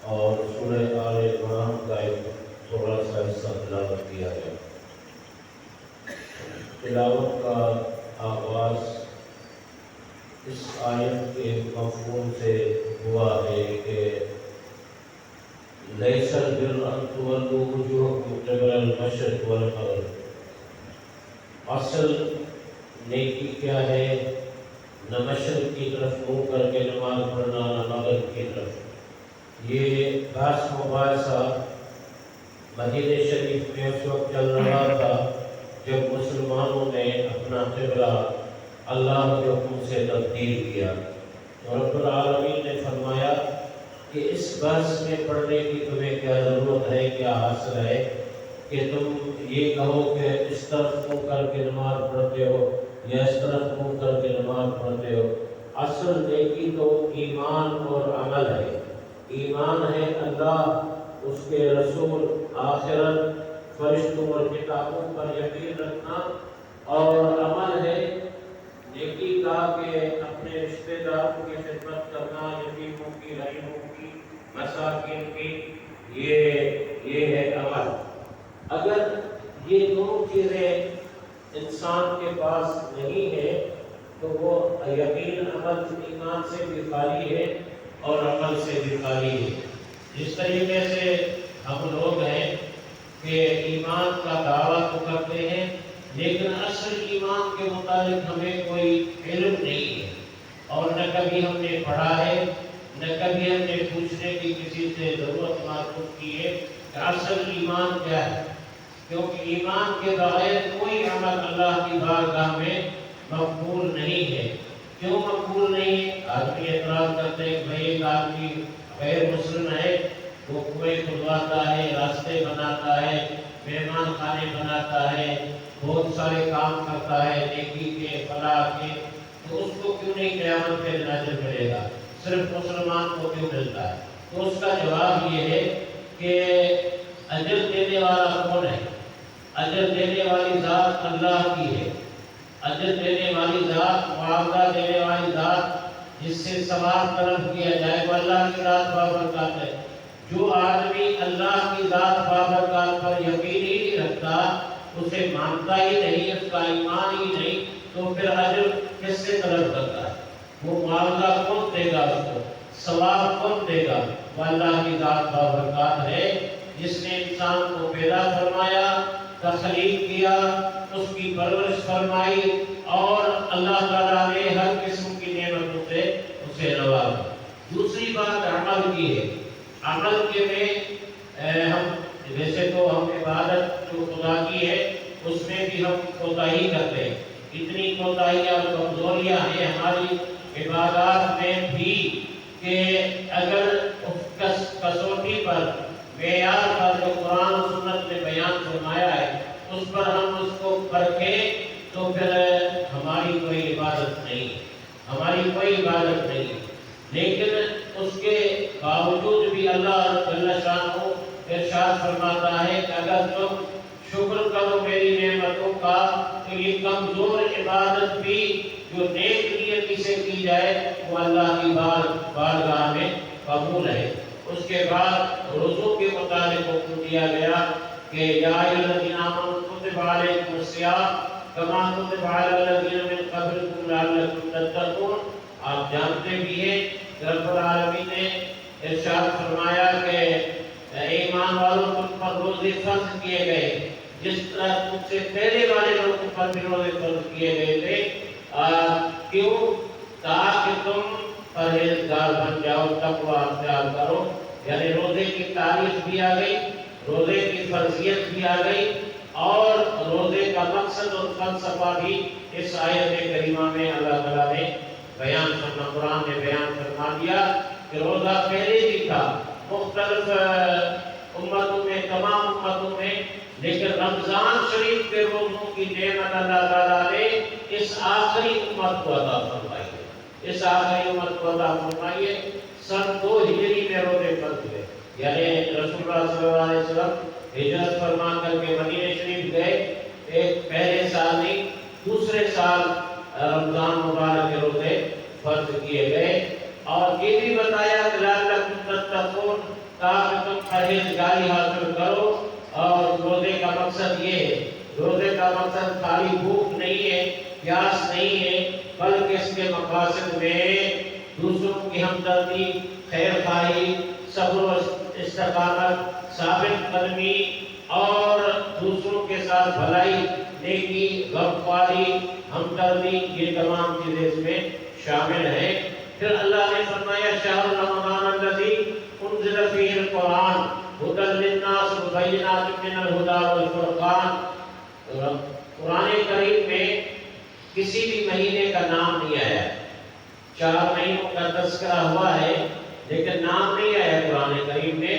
اور سورہ آل عمران کا ایک تھوڑا سا حصہ تلاوت کیا گیا۔ تلاوت کا آغاز اس آیت کے مفہوم سے ہوا ہے کہ لیس البر ان تولوا وجوہکم قبل المشرق والمغرب، اصل نیکی کیا ہے؟ نہ مشرق کی طرف منہ کر کے نماز پڑھنا، نہ مغرب کی طرف۔ یہ بحث مباحثہ مدینہ شریف میں اس وقت چل رہا تھا جب مسلمانوں نے اپنا قبلہ اللہ کے حکم سے تبدیل کیا، اور رب العالمین نے فرمایا کہ اس بحث میں پڑھنے کی تمہیں کیا ضرورت ہے، کیا حاصل ہے کہ تم یہ کہو کہ اس طرف منہ کر کے نماز پڑھتے ہو یا اس طرف منہ کر کے نماز پڑھتے ہو۔ اصل نیکی تو ایمان اور عمل ہے۔ ایمان ہے اللہ، اس کے رسول، آخرت، فرشتوں اور کتابوں پر یقین رکھنا، اور عمل ہے نیکی کا کہ اپنے رشتہ داروں کی خدمت کرنا، یتیموں کی، غریبوں کی، مساکین کی، یہ ہے عمل۔ اگر یہ دونوں چیزیں انسان کے پاس نہیں ہے تو وہ یقین عمل ایمان سے بھی خالی ہے اور عمل سے بھی خالی ہے۔ جس طریقے سے ہم لوگ ہیں کہ ایمان کا دعویٰ تو کرتے ہیں لیکن اصل ایمان کے متعلق ہمیں کوئی علم نہیں ہے، اور نہ کبھی ہم نے پڑھا ہے، نہ کبھی ہم نے پوچھنے کی کسی سے ضرورت محسوس کی ہے کہ اصل ایمان کیا ہے، کیونکہ ایمان کے بغیر کوئی عمل اللہ کی بارگاہ میں مقبول نہیں ہے۔ کیوں مقبول نہیں ہے؟ آدمی اعتراض کرتے ہیں کہ بھائی ایک آدمی غیر مسلم ہے، وہ کنویں کھدواتا ہے، راستے بناتا ہے، مہمان خانے بناتا ہے، بہت سارے کام کرتا ہے نیکی کے، فلاح کے، تو اس کو کیوں نہیں قیامت پہ اجر ملے گا؟ صرف مسلمان کو کیوں ملتا ہے؟ تو اس کا جواب یہ ہے کہ اجر دینے والا کون ہے؟ اجر دینے والی ذات اللہ کی ہے۔ اجر دینے والی ذات، معاوضہ دینے والی ذات، جس سے ثواب طلب کیا جائے، وہ اللہ کی ذات بابرکات ہے۔ جو آدمی اللہ کی ذات بابرکات پر یقین ہی نہیں رکھتا، اسے مانتا ہی نہیں، اس کا ایمان ہی نہیں، تو پھر اجر کس سے طلب کرتا ہے؟ وہ معاوضہ کون دے گا اس کو؟ ثواب کون دے گا؟ وہ اللہ کی ذات بابرکات ہے، جس نے انسان کو پیدا فرمایا، تخلیق کیا، اس کی پرورش فرمائی، اور اللہ تعالیٰ نے ہر قسم کی نعمتوں سے اسے نوازا۔ دوسری بات عمل کی ہے۔ عمل کے میں ہم ویسے تو ہم عبادت جو خدا کی ہے اس میں بھی ہم کوتاہی کرتے ہیں، اتنی کوتاہیاں اور کمزوریاں ہیں ہماری عبادات میں بھی کہ اگر اس کسوٹی پر، معیار پر جو قرآن و سنت نے بیان فرمایا ہے اس پر ہم اس کو پرکھیں تو پھر ہماری کوئی عبادت نہیں، ہماری کوئی عبادت نہیں۔ لیکن اس کے باوجود بھی اللہ جل شانہ ارشاد فرماتا ہے کہ اگر تم شکر کرو میری نعمتوں کا تو یہ کمزور عبادت بھی جو نیک نیتی سے کی جائے وہ اللہ کی بارگاہ میں قبول ہے۔ اس کے بعد روزوں کے متعلق حکم دیا گیا کہ یا ایھا الذین آمنوا کتب علیکم الصیام کما کتب علی الذین من قبلکم لعلکم تتقون۔ آپ جانتے بھی ہیں کہ رب العالمین نے ارشاد فرمایا کہ ایمان والوں تم پر روزے فرض کیے گئے جس طرح تم سے پہلے والے لوگوں پر بھی روزے فرض کیے گئے تھے، کیوں؟ تاکہ تم پرہیزگار بن جاؤ، تقویٰ اختیار کرو۔ یعنی روزے کی تعریف بھی آ گئی، روزے کی فرضیت بھی آ گئی، اور روزے کا مقصد اور فلسفہ بھی اس آیت کریمہ میں اللہ تعالیٰ نے بیان فرما، قرآن نے بیان فرما دیا کہ روزہ پہلے بھی تھا مختلف امتوں میں، تمام امتوں میں، لیکن رمضان شریف کے روزوں کی نعمت اللہ تعالیٰ نے اس آخری امت کو عطا فرمائی ہے، اس آخری امت کو عطا فرمائی ہے۔ سن 2 ہجری میں روزے فرض ہوئے، یعنی رسول اللہ صلی اللہ علیہ وسلم ہجرت فرما کر کے مدینہ شریف گئے، ایک پہلے سال نہیں دوسرے سال رمضان مبارک کے روزے فرض کیے گئے، اور یہ بھی بتایا کہ لعلکم تتقون، پرہیزگاری حاصل کرو، اور روزے کا مقصد یہ ہے، روزے کا مقصد خالی بھوک نہیں ہے، پیاس نہیں ہے، بلکہ اس کے مقاصد میں دوسروں کی ہمدردی، خیر خواہی، صبر و استقامت، ثابت قدمی اور دوسروں کے ساتھ بھلائی، نیکی، غمخواری، ہمدردی، یہ تمام چیزیں اس میں شامل ہیں۔ پھر اللہ نے فرمایا شہر رمضان الذی انزل فیہ القرآن ھدی للناس وبینات من الھدی والفرقان۔ قرآن کریم میں کسی بھی مہینے کا نام نہیں آیا، 4 مہینوں کا تذکرہ ہوا ہے لیکن نام نہیں آیا قرآن کریم میں۔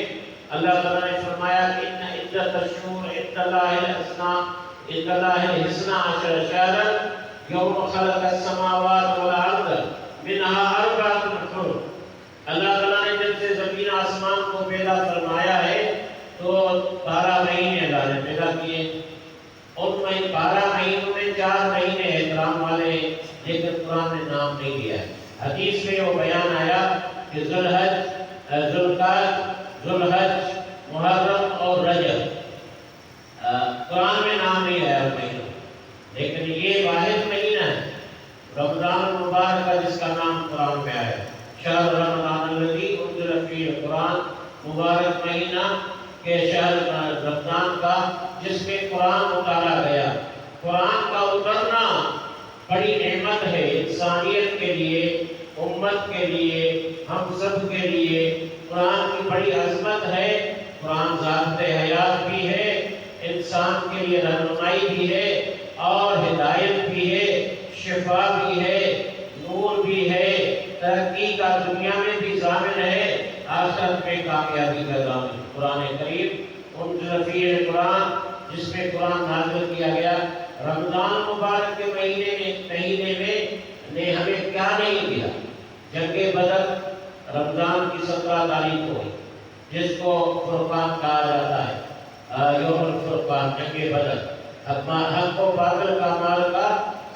اللہ تعالیٰ نے فرمایا کہ ان عدت الشہور عند اللہ اثنا عشر شہرا یوم خلق السماوات والارض منها اربعۃ حرم۔ اللہ تعالیٰ نے جب سے زمین آسمان کو پیدا فرمایا ہے تو 12 مہینے اللہ نے پیدا کیے، ان میں 12 مہینوں میں 4 مہینے احترام والے ہیں، لیکن قرآن نے نام نہیں دیا ہے۔ حدیث میں وہ بیان آیا کہ ذوالحج، ذوالحج، محرم اور رجب، قرآن میں نام نہیں آیا مہینہ، لیکن یہ واحد مہینہ ہے رمضان المبارک کا جس کا نام قرآن میں آیا۔ شہر رمضان الذی انزل فیہ القرآن، مبارک مہینہ کہ شہر رمضان کا جس میں قرآن اتارا گیا۔ قرآن کا اترنا بڑی نعمت ہے انسانیت کے لیے، امت کے لیے، ہم سب کے لیے۔ قرآن کی بڑی عظمت ہے، قرآن ذات حیات بھی ہے، انسان کے لیے رہنمائی بھی ہے اور ہدایت بھی ہے، شفا بھی ہے، نور بھی ہے، ترقی کا دنیا میں بھی ضامن ہے، آخرت میں کامیابی کا ضامن۔ قرآن کریم انزل فیہ القرآن، جس میں قرآن نازل کیا گیا۔ رمضان مبارک کے مہینے میں نے ہمیں کیا نہیں دیا؟ جنگ بدر رمضان کی 17 تاریخ کو ہوئی، جس کو فرقان کہا جاتا ہے، یوم الفرقان، جنگ بدر، حق و باطل کا معرکہ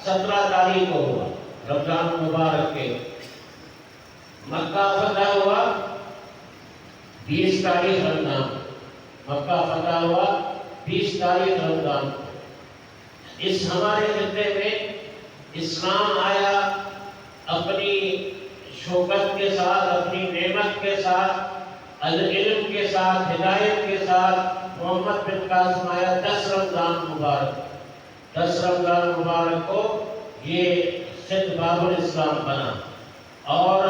17 تاریخ کو ہوا رمضان مبارک کے۔ مکہ فتح ہوا 20 تاریخ رمضان، مکہ فتح ہوا 20 تاریخ رمضان۔ اس ہمارے خطے میں اسلام آیا اپنی شوکت کے ساتھ، اپنی نعمت کے ساتھ، علم کے ساتھ، ہدایت کے ساتھ۔ محمد بن قاسم آیا 10 رمضان مبارک، 10 رمضان مبارک کو یہ سندھ باب الاسلام بنا، اور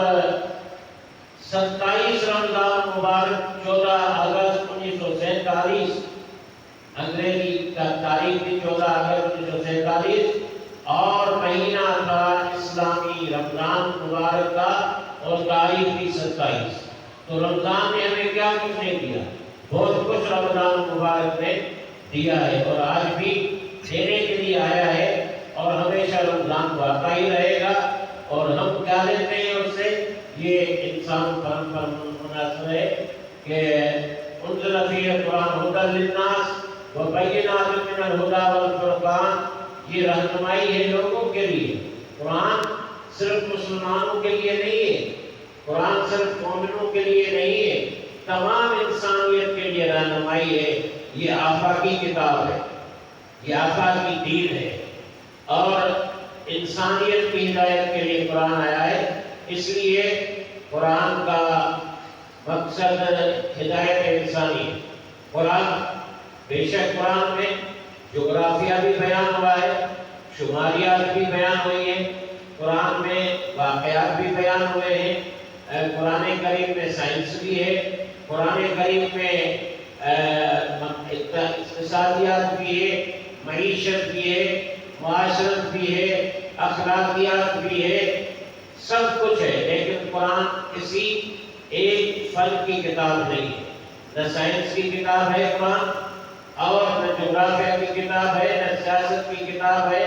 27 رمضان مبارک 14 اگست 1947، انگریزی کا تاریخ بھی 14 اگست 1947، اور مہینہ تھا اسلامی رمضان مبارک کا، اور تاریخ بھی 27۔ تو رمضان نے ہمیں کیا کچھ نہیں دیا؟ بہت کچھ رمضان مبارک نے دیا ہے، اور آج بھی دینے کے لیے آیا ہے، اور ہمیشہ رمضان باقی ہی رہے گا۔ اور ہم کیا لیتے ہیں اس سے؟ یہ انسان پر منحصر ہے کہ انزل فیہ القرآن ھدی للناس وبینات من الھدی والفرقان، یہ رہنمائی ہے لوگوں کے لیے۔ قرآن صرف مسلمانوں کے لیے نہیں ہے، قرآن صرف مومنوں کے لیے نہیں ہے، تمام انسانیت کے لیے رہنمائی ہے۔ یہ آفاقی کتاب ہے، یہ آفاقی دین ہے، اور انسانیت کی ہدایت کے لیے قرآن آیا ہے۔ اس لیے قرآن کا مقصد ہدایت انسانی ہے۔ قرآن بے شک قرآن میں جغرافیہ بھی بیان ہوا ہے، شماریات بھی بیان ہوئی ہیں، قرآن میں واقعات بھی بیان ہوئے ہیں، قرآن کریم میں سائنس بھی ہے، قرآن کریم میں اقتصادیات بھی ہے، معیشت بھی ہے، معاشرت بھی ہے، اخلاقیات بھی ہے، سب کچھ ہے۔ لیکن قرآن کسی ایک فن کی کتاب نہیں ہے، نہ سائنس کی کتاب ہے قرآن، اور نہ جغرافیہ کی کتاب ہے، نہ سیاست کی کتاب ہے،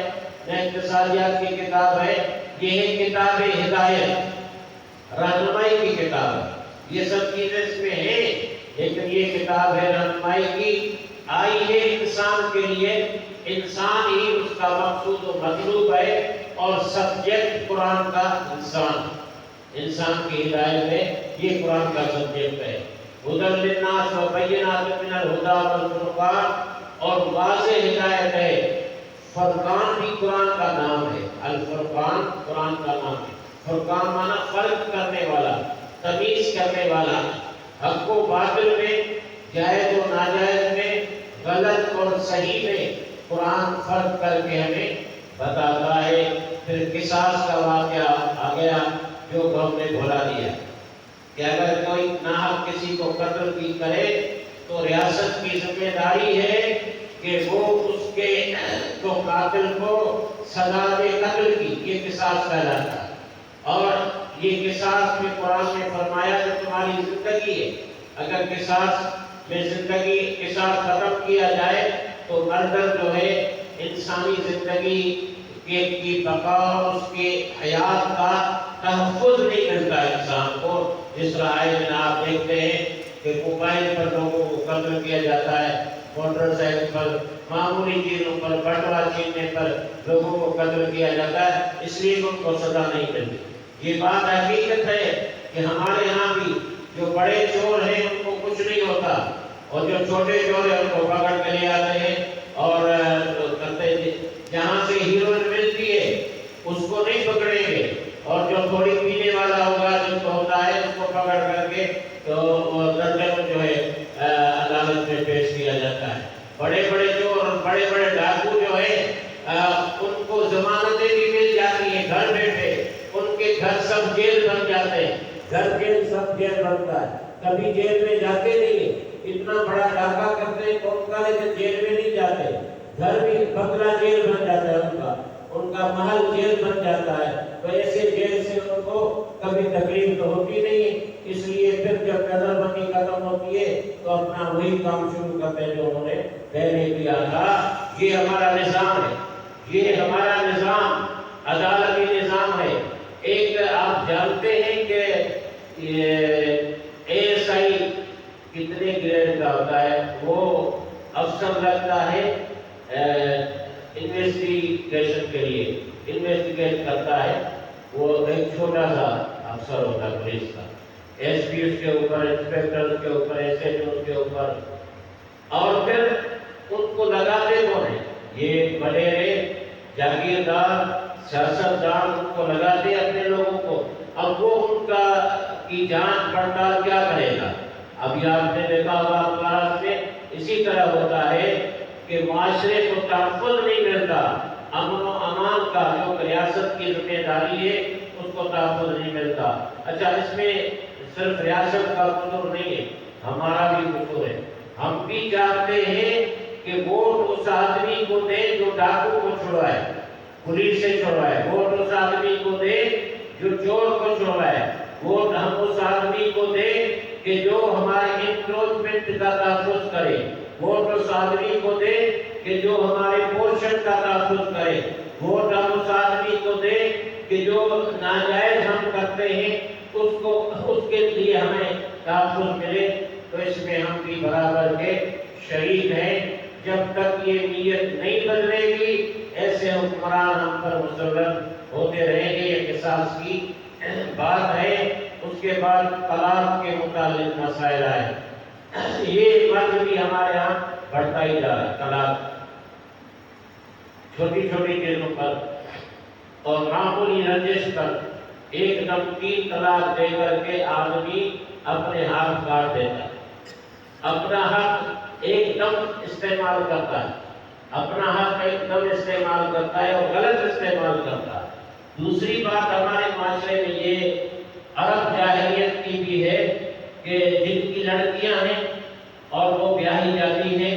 نہ اقتصادیات کی کتاب ہے۔ یہ ہے کتاب ہدایت، رہنمائی کی کتاب ہے۔ یہ سب چیزیں اس میں ہیں، لیکن یہ کتاب ہے رہنمائی کی، آئی ہے انسان کے لیے، انسان ہی اس کا مقصود و مطلوب ہے، اور سبجیکٹ قرآن کا انسان کی ہدایت ہے، یہ قرآن کا سبجیکٹ ہے۔ ہدی للناس و بینات من الہدی والفرقان، اور واضح ہدایت ہے۔ فرقان بھی قرآن کا نام ہے، الفرقان قرآن کا نام ہے۔ فرقان مانا فرق کرنے والا، تمیز کرنے والا، حق و باطل میں، جائز و ناجائز میں، غلط اور صحیح میں قرآن فرق کر کے ہمیں بتاتا ہے۔ پھر قصاص کا واقعہ آ گیا جو ہم نے بھلا دیا کہ اگر کوئی ناحق کسی کو قتل بھی کرے تو ریاست کی ذمہ داری ہے کہ وہ اس کے تو قاتل کو سزا دے قتل کی، یہ قصاص کہلاتا ہے۔ اور یہ قصاص میں قرآن نے فرمایا کہ تمہاری زندگی ہے، اگر قصاص میں زندگی قصاص ختم کیا جائے تو مردر جو ہے انسانی زندگی کی بقا، اس کے حیات کا تحفظ نہیں ملتا انسان کو۔ جس طرح آئے دن آپ دیکھتے ہیں کہ موبائل پر لوگوں کو قتل کیا جاتا ہے، موٹر سائیکل پر، معمولی چیزوں پر، بٹوا چھیننے پر لوگوں کو قتل کیا جاتا ہے، اس لیے ان کو سزا نہیں ملتی۔ یہ بات حقیقت ہے کہ ہمارے ہاں بھی جو بڑے چور ہیں ان کو کچھ نہیں ہوتا، اور جو چھوٹے چور ہیں ان کو پکڑ کے لے آتے ہیں اور کرتے ہیں۔ جہاں سے ہیروئن ملتی ہے اس کو نہیں پکڑیں گے، اور جو تھوڑی پینے والا ہوگا جس کو ہوتا ہے اس کو پکڑ کر کے تو درجن جو ہے عدالت میں پیش کیا جاتا ہے۔ بڑے بڑے چور اور بڑے بڑے ڈاکو جو ہے ان کو ضمانتیں بھی مل جاتی ہیں گھر بیٹھے، ان کے گھر سب جیل بن جاتے ہیں، گھر جیل سب جیل بنتا ہے، کبھی جیل میں جاتے نہیں ہیں، اتنا بڑا ڈاکہ کرتے ہیں کون کا، لیکن جیل میں نہیں جاتے، گھر بھی بکرا جیل بن جاتا ہے ان کا محل جیل بن جاتا ہے۔ تو ایسے جیل سے ان کو کبھی تکلیف تو ہوتی نہیں ہے، اس لیے پھر جب نظر بندی ختم ہوتی ہے تو اپنا وہی کام شروع کرتے ہیں جو انہوں نے پہلے کیا تھا۔ یہ ہمارا نظام ہے، یہ ہمارا نظام عدالتی نظام ہے۔ ایک آپ جانتے ہیں کہ ایس آئی کتنے گریڈ کا ہوتا ہے؟ وہ افسر لگتا ہے انویسٹیگیشن کے لیے، انویسٹیگیٹ کرتا ہے، وہ ایک چھوٹا سا افسر ہوتا ہے پولیس کا، ایس پی اس کے اوپر، انسپیکٹر اس کے اوپر، ایس ایچ او اس کے اوپر، اور پھر ان کو لگاتے کون ہیں؟ یہ وڈیرے جاگیردار سیاستدان ان کو لگاتے اپنے لوگوں کو۔ اب وہ ان کا کی جانچ پڑتال کیا کرے گا؟ ابھی آپ نے دیکھا ہوگا اخبارات میں اسی طرح ہوتا ہے کہ معاشرے کو تحفظ نہیں ملتا، امن و امان کا جو ریاست کی ذمہ داری ہے اس کو تحفظ نہیں ملتا۔ اچھا، اس میں صرف ریاست کا قصور نہیں ہے، ہمارا بھی قصور ہے۔ ہم بھی چاہتے ہیں کہ ووٹ اس آدمی کو دیں جو ڈاکو کو چھڑوائے، پولیس سے چھڑوائے، ووٹ اس آدمی کو دیں جو چور کو چھڑوائے، ووٹ ہم اس آدمی کو دیں کہ جو ہمارے انکروچمنٹ کا تحفظ کرے، ووٹ اس آدمی کو دے کہ جو ہمارے پورشن کا تحفظ کرے، ووٹ ہم اس آدمی کو دے کہ جو ناجائز ہم کرتے ہیں اس کے لیے ہمیں تحفظ ملے۔ تو اس میں ہم بھی برابر کے شریک ہیں۔ جب تک یہ نیت نہیں بدلے گی ایسے حکمران ہم پر مسلط ہوتے رہیں گے۔ یہ قصاص کی بات ہے۔ اس کے بعد طلاق کے متعلق مسائل آئے، یہ مرض بھی ہمارے ہاں بڑھتا ہی جا رہا ہے۔ طلاق چھوٹی چھوٹی چیزوں پر اور معمولی رنجش پر ایک دم 3 طلاق دے کر کے آدمی اپنے ہاتھ کاٹ دیتا ہے، اپنا حق ایک دم استعمال کرتا ہے، اپنا حق ایک دم استعمال کرتا ہے اور غلط استعمال کرتا ہے۔ دوسری بات ہمارے معاشرے میں یہ عرب جاہلیت کی بھی ہے کہ جن کی لڑکیاں ہیں اور وہ بیاہی جاتی ہیں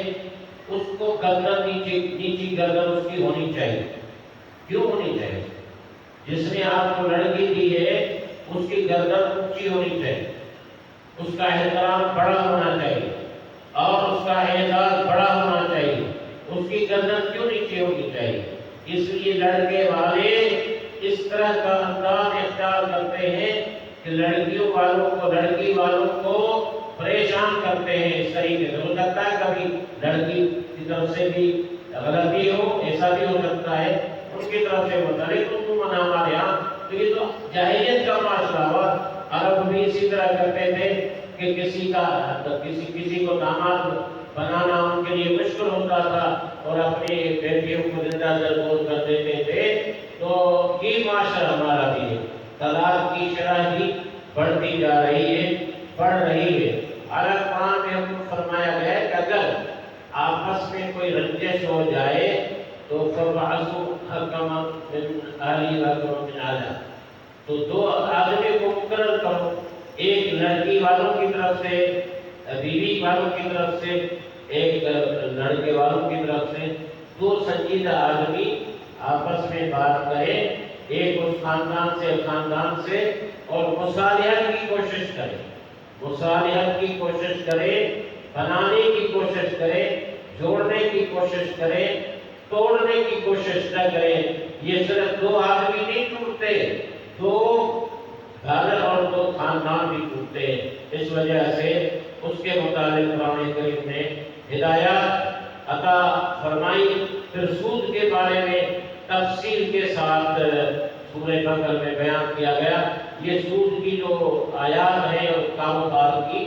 اس کو گردن نیچی گردن اس کی ہونی چاہیے۔ کیوں ہونی چاہیے؟ جس نے آپ کو لڑکی دی ہے اس کی گردن اونچی ہونی چاہیے، اس کا احترام بڑا ہونا چاہیے اور اس کا اعزاز بڑا ہونا چاہیے۔ اس کی گردن کیوں نیچی ہونی چاہیے؟ اس لیے لڑکے والے اس طرح کا انداز اختیار کرتے ہیں کہ لڑکی والوں کو پریشان کرتے ہیں۔ اس طریقے سے ہو سکتا ہے کبھی لڑکی کی طرف سے بھی غلطی ہو، ایسا بھی ہو سکتا ہے اس کی طرف سے ہوتا ہے، لیکن عموماً ہمارے یہاں تو یہ تو جاہلیت کا معاشرہ ہوا۔ عرب بھی اسی طرح کرتے تھے کہ کسی کو داماد بنانا ان کے لیے مشکل ہوتا تھا اور اپنی بیٹیوں کو زندہ زرگود کر دیتے تھے، تو یہ معاشرہ ہمارا بھی ہے، طلاق کی شرح بھی بڑھتی جا رہی ہے، بڑھ رہی ہے۔ اعلیٰ قرآن میں ہم کو فرمایا گیا ہے کہ اگر آپس میں کوئی رنجش ہو جائے تو فَبْعَثُوا حَكَمًا مِنْ أَهْلِهِ وَحَكَمًا مِنْ أَهْلِهَا، تو دو آدمی کو مقرر کرو، ایک لڑکی والوں کی طرف سے، بیوی والوں کی طرف سے، ایک لڑکے والوں کی طرف سے، دو سنجیدہ آدمی آپس میں بات کرے، ایک اس خاندان سے اور مصالحت کی کوشش کرے، مصالحت کی کوشش کرے، بنانے کی کوشش کرے، جوڑنے کی کوشش کرے، توڑنے کی کوشش نہ کرے۔ یہ صرف دو آدمی نہیں ٹوٹتے، دو گھر اور دو خاندان بھی ٹوٹتے ہیں۔ اس وجہ سے اس کے متعلق قرآن کریم نے ہدایات عطا فرمائی۔ پھر سود کے بارے میں تفصیل کے ساتھ سورہ بقرہ میں بیان کیا گیا۔ یہ سود کی جو آیات ہیں اور کاروبار کی،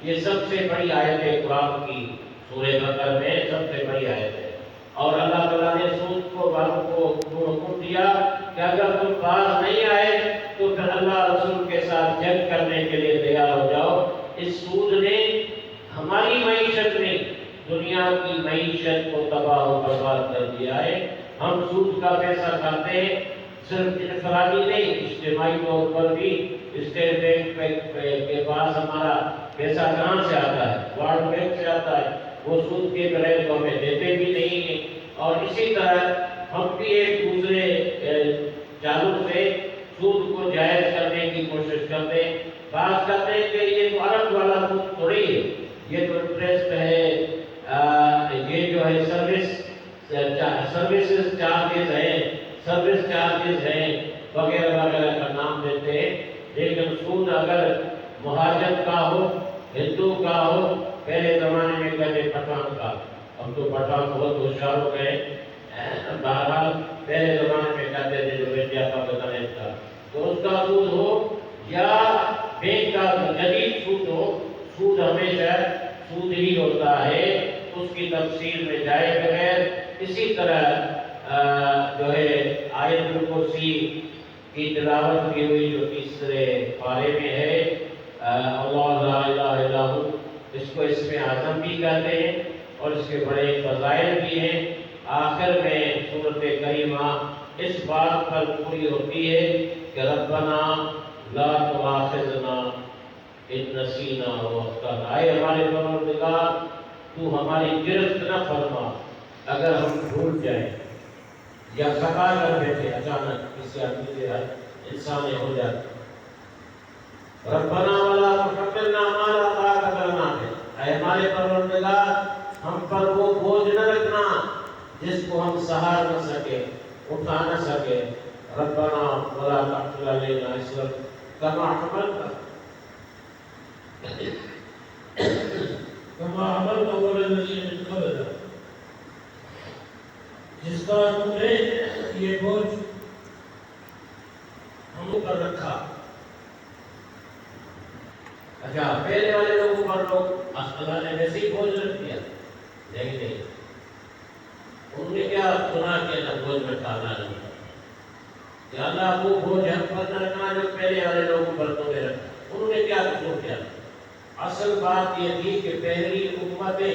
یہ سب سے بڑی آیت ہے قرآن کی، سورہ بقرہ میں سب سے بڑی آیت ہے۔ اور اللہ تعالیٰ نے سود کو والوں کو حکم دیا کہ اگر تم باز نہیں آئے تو پھر اللہ رسول کے ساتھ جنگ کرنے کے لیے تیار ہو جاؤ۔ اس سود نے ہماری معیشت میں دنیا کی معیشت کو تباہ و برباد کر دیا ہے۔ ہم سود کا پیسہ کھاتے ہیں، صرف انفرادی نہیں، اجتماعی طور پر بھی۔ اسٹیٹ بینک کے پاس ہمارا پیسہ کہاں سے آتا ہے؟ ورلڈ بینک سے آتا ہے، وہ سود کے بغیر تو ہمیں دیتے بھی نہیں ہیں۔ اور اسی طرح ہم بھی ایک دوسرے جانب سے سود کو جائز کرنے کی کوشش کرتے ہیں۔ بات کرتے ہیں کہ یہ تو الگ والا سود تھوڑی ہے، یہ تو انٹرسٹ ہے، یہ جو ہے سروسز چارجز ہیں وغیرہ وغیرہ کا نام دیتے ہیں۔ لیکن سود اگر مہاجر کا ہو، ہندو کا ہو، پہلے زمانے میں کہتے پٹھان کا، اب تو پٹھان بہت ہوشیار ہو گئے، بہرحال پہلے زمانے میں کہتے تھے جو انڈیا پاکستان کا، تو اس کا سود ہو یا بینک کا جدید سود ہو، سود ہمیشہ سود ہی ہوتا ہے، اس کی تفصیل میں جائے بغیر۔ اسی طرح جو ہے آیت الکرسی کی تلاوت کی ہوئی جو تیسرے پارے میں ہے، اللہ لا الہ الا ہو، اس کو اسم اعظم بھی کہتے ہیں اور اس کے بڑے فضائل بھی ہیں۔ آخر میں سورۃ کریمہ اس بات پر پوری ہوتی ہے کہ ربنا لا تؤاخذنا ان نسینا و اخطأنا، اے ہمارے پروردگار تو ہماری گرفت نہ فرما اگر ہم بھول جائیں یا خطا کر بیٹھے، اچانک کسی آدمی سے انسان ہو جاتا۔ ربنا ولا تحملنا ما لا طاقت لنا به، اے ہمارے پروردگار ہم پر وہ بوجھ نہ رکھنا جس کو ہم سہار نہ سکے، اٹھا نہ سکے۔ ربنا ولا تحمل علينا اصرا كما حملته على الذين من قبلنا، جس کا تم نے یہ بوجھ ہم پر رکھا۔ اچھا، پہلے والے لوگوں پر لوگ اللہ نے ویسے ہی بوجھ رکھ دیا، نہیں، انہوں نے کیا گناہ کیا تھا بوجھ میں ڈالنا نہیں کہ اللہ وہ بوجھ ہم پر نہ رکھنا جو پہلے والے لوگوں پر تو نے رکھا۔ انہوں نے کیا قصور کیا؟ اصل بات یہ تھی کہ پہلی امتیں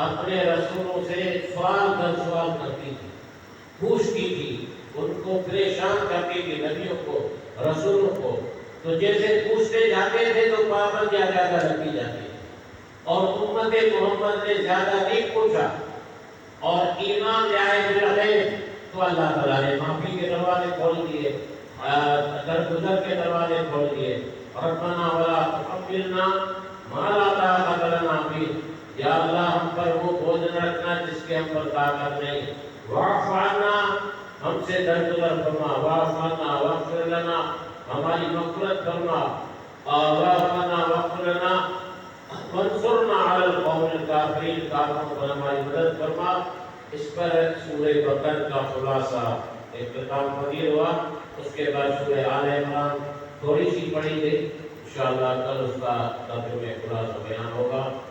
اپنے رسولوں سے سوال در سوال کرتی تھی، پوچھتی تھی، ان کو پریشان کرتی تھی، نبیوں کو، رسولوں کو۔ تو جیسے پوچھتے جاتے تھے تو پابندیاں زیادہ رکھی جاتی تھی، اور امت محمد نے زیادہ نہیں پوچھا اور ایمان لائے بالغیب، تو اللہ تعالیٰ نے معافی کے دروازے کھول دیے، درگزر کے دروازے کھول دیے۔ ربنا ولا تحملنا ما لا طاقت لنا به، یا اللہ ہم پر وہ بوجھ نہ رکھنا جس کے ہم پر طاقت نہیں۔ واعف عنا، ہم سے درگزر فرما، واعف عنا واغفر لنا، ہماری مغفرت فرما، اور واعف عنا واغفر لنا وانصرنا علی القوم الکافرین، کافروں پر ہماری مدد فرما۔ اس پر سورہ بقرہ کا خلاصہ اختتام پذیر ہوا۔ اس کے بعد سورہ آل عمران تھوڑی سی پڑھی گئی، انشاءاللہ کل اس کا ترجمہ خلاصہ بیان ہوگا۔